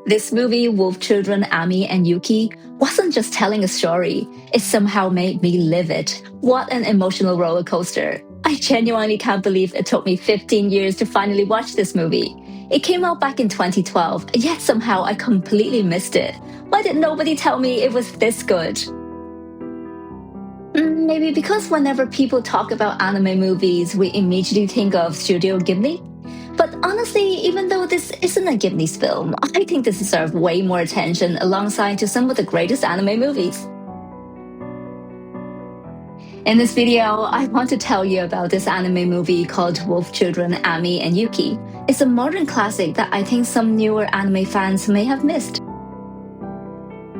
This movie, Wolf Children, Ami and Yuki, wasn't just telling a story, it somehow made me live it. What an emotional roller coaster. I genuinely can't believe it took me 15 years to finally watch this movie. It came out back in 2012, yet somehow I completely missed it. Why did nobody tell me it was this good? Maybe because whenever people talk about anime movies, we immediately think of Studio Ghibli. But honestly, even though this isn't a Ghibli film, I think this deserves way more attention alongside to some of the greatest anime movies. In this video, I want to tell you about this anime movie called Wolf Children, Ami and Yuki. It's a modern classic that I think some newer anime fans may have missed.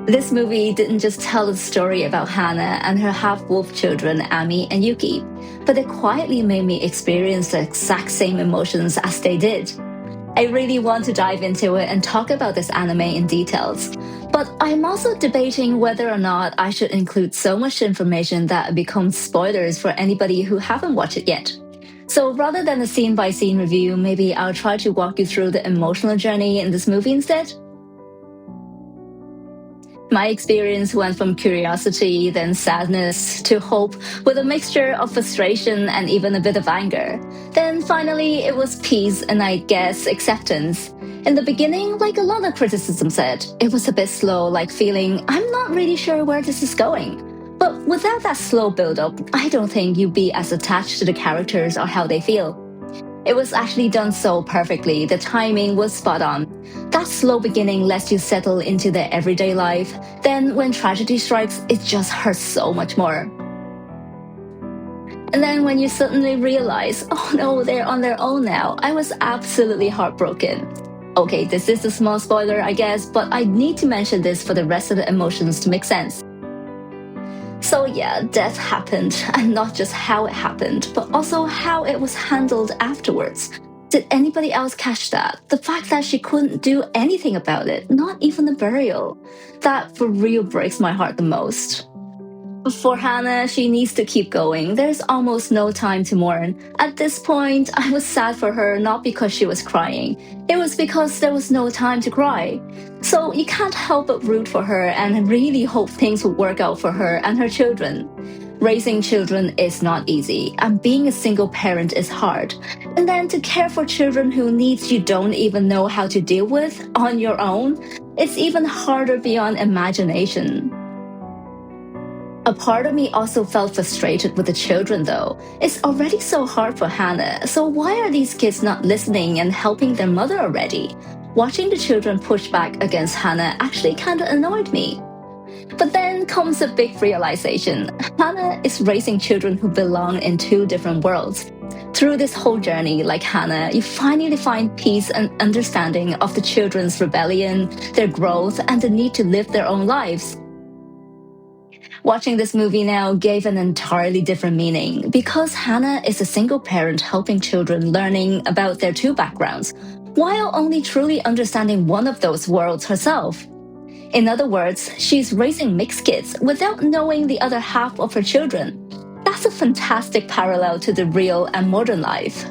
This movie didn't just tell a story about Hana and her half-wolf children, Ami and Yuki, but it quietly made me experience the exact same emotions as they did. I really want to dive into it and talk about this anime in details, but I'm also debating whether or not I should include so much information that it becomes spoilers for anybody who haven't watched it yet. So rather than a scene-by-scene review, maybe I'll try to walk you through the emotional journey in this movie instead. My experience went from curiosity, then sadness, to hope, with a mixture of frustration and even a bit of anger. Then finally, it was peace and I guess acceptance. In the beginning, like a lot of criticism said, it was a bit slow, like feeling, I'm not really sure where this is going. But without that slow build-up, I don't think you'd be as attached to the characters or how they feel. It was actually done so perfectly, the timing was spot on. That slow beginning lets you settle into their everyday life, then when tragedy strikes, it just hurts so much more. And then when you suddenly realize, oh no, they're on their own now, I was absolutely heartbroken. Okay, this is a small spoiler, I guess, but I need to mention this for the rest of the emotions to make sense. So yeah, death happened, and not just how it happened, but also how it was handled afterwards. Did anybody else catch that? The fact that she couldn't do anything about it, not even a burial. That for real breaks my heart the most. For Hana, she needs to keep going. There's almost no time to mourn. At this point, I was sad for her not because she was crying. It was because there was no time to cry. So you can't help but root for her and really hope things will work out for her and her children. Raising children is not easy, and being a single parent is hard. And then to care for children whose needs you don't even know how to deal with on your own, it's even harder beyond imagination. A part of me also felt frustrated with the children though. It's already so hard for Hana, so why are these kids not listening and helping their mother already? Watching the children push back against Hana actually kinda annoyed me. But then comes a big realization. Hana is raising children who belong in two different worlds. Through this whole journey, like Hana, you finally find peace and understanding of the children's rebellion, their growth, and the need to live their own lives. Watching this movie now gave an entirely different meaning because Hana is a single parent helping children learning about their two backgrounds, while only truly understanding one of those worlds herself. In other words, she's raising mixed kids without knowing the other half of her children. That's a fantastic parallel to the real and modern life.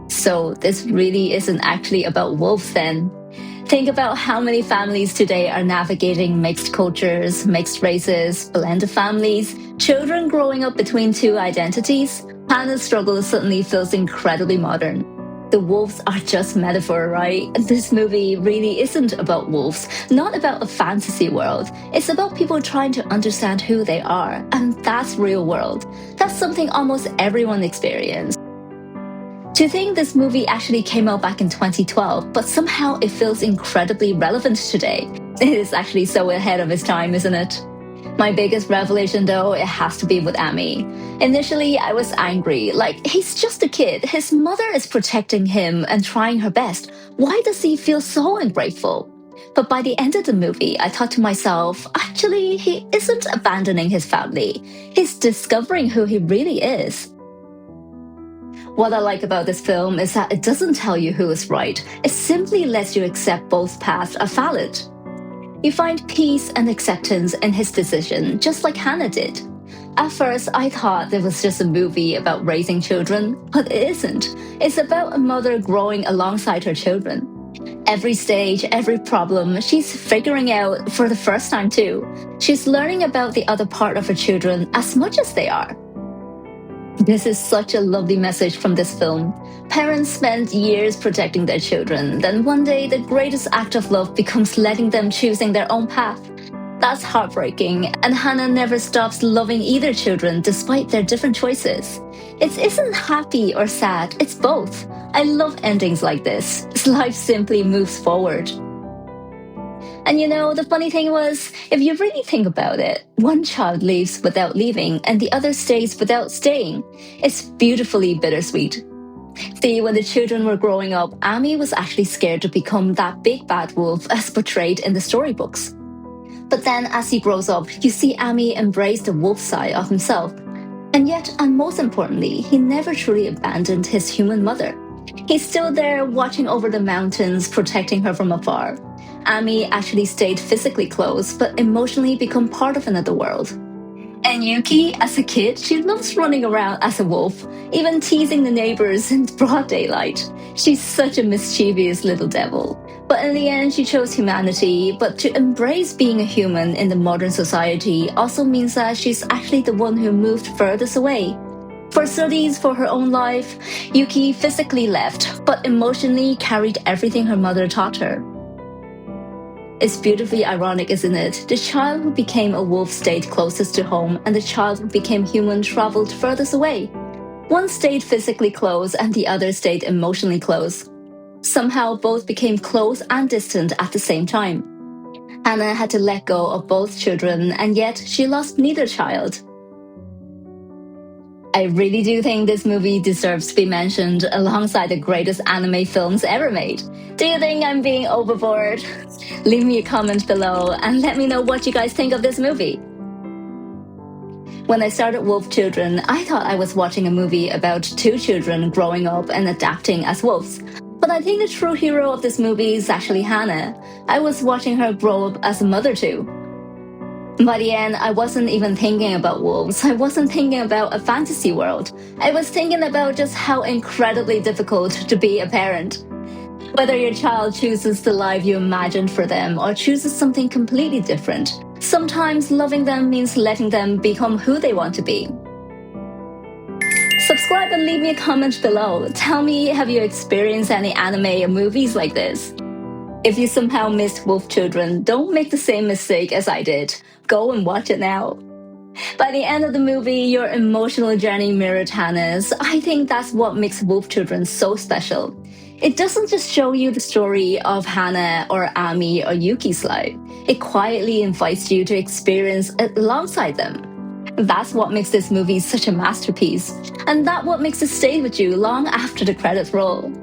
So this really isn't actually about wolves then. Think about how many families today are navigating mixed cultures, mixed races, blended families, children growing up between two identities. Hana's struggle suddenly feels incredibly modern. The wolves are just metaphor, right? This movie really isn't about wolves, not about a fantasy world. It's about people trying to understand who they are, and that's real world. That's something almost everyone experiences. To think this movie actually came out back in 2012, but somehow it feels incredibly relevant today. It is actually so ahead of its time, isn't it? My biggest revelation though, it has to be with Ami. Initially, I was angry, like, he's just a kid, his mother is protecting him and trying her best. Why does he feel so ungrateful? But by the end of the movie, I thought to myself, actually, he isn't abandoning his family. He's discovering who he really is. What I like about this film is that it doesn't tell you who is right. It simply lets you accept both paths are valid. You find peace and acceptance in his decision, just like Hana did. At first, I thought it was just a movie about raising children, but it isn't. It's about a mother growing alongside her children. Every stage, every problem, she's figuring out for the first time too. She's learning about the other part of her children as much as they are. This is such a lovely message from this film. Parents spend years protecting their children, then one day the greatest act of love becomes letting them choosing their own path. That's heartbreaking, and Hannah never stops loving either children despite their different choices. It isn't happy or sad, it's both. I love endings like this. Life simply moves forward. And the funny thing was, if you really think about it, one child leaves without leaving and the other stays without staying. It's beautifully bittersweet. See, when the children were growing up, Amy was actually scared to become that big bad wolf as portrayed in the storybooks. But then as he grows up, you see Amy embrace the wolf side of himself. And yet, and most importantly, he never truly abandoned his human mother. He's still there watching over the mountains, protecting her from afar. Amy actually stayed physically close, but emotionally become part of another world. And Yuki, as a kid, she loves running around as a wolf, even teasing the neighbors in broad daylight. She's such a mischievous little devil. But in the end, she chose humanity. But to embrace being a human in the modern society also means that she's actually the one who moved furthest away. For studies, for her own life, Yuki physically left, but emotionally carried everything her mother taught her. It's beautifully ironic, isn't it? The child who became a wolf stayed closest to home, and the child who became human traveled furthest away. One stayed physically close, and the other stayed emotionally close. Somehow, both became close and distant at the same time. Hana had to let go of both children, and yet she lost neither child. I really do think this movie deserves to be mentioned alongside the greatest anime films ever made. Do you think I'm being overboard? Leave me a comment below and let me know what you guys think of this movie. When I started Wolf Children, I thought I was watching a movie about two children growing up and adapting as wolves. But I think the true hero of this movie is actually Hana. I was watching her grow up as a mother too. By the end, I wasn't even thinking about wolves. I wasn't thinking about a fantasy world. I was thinking about just how incredibly difficult to be a parent. Whether your child chooses the life you imagined for them or chooses something completely different, sometimes loving them means letting them become who they want to be. Subscribe and leave me a comment below. Tell me, have you experienced any anime or movies like this? If you somehow missed Wolf Children, don't make the same mistake as I did. Go and watch it now. By the end of the movie, your emotional journey mirrored Hannah's. I think that's what makes Wolf Children so special. It doesn't just show you the story of Hana or Ami or Yuki's life. It quietly invites you to experience it alongside them. That's what makes this movie such a masterpiece. And that's what makes it stay with you long after the credits roll.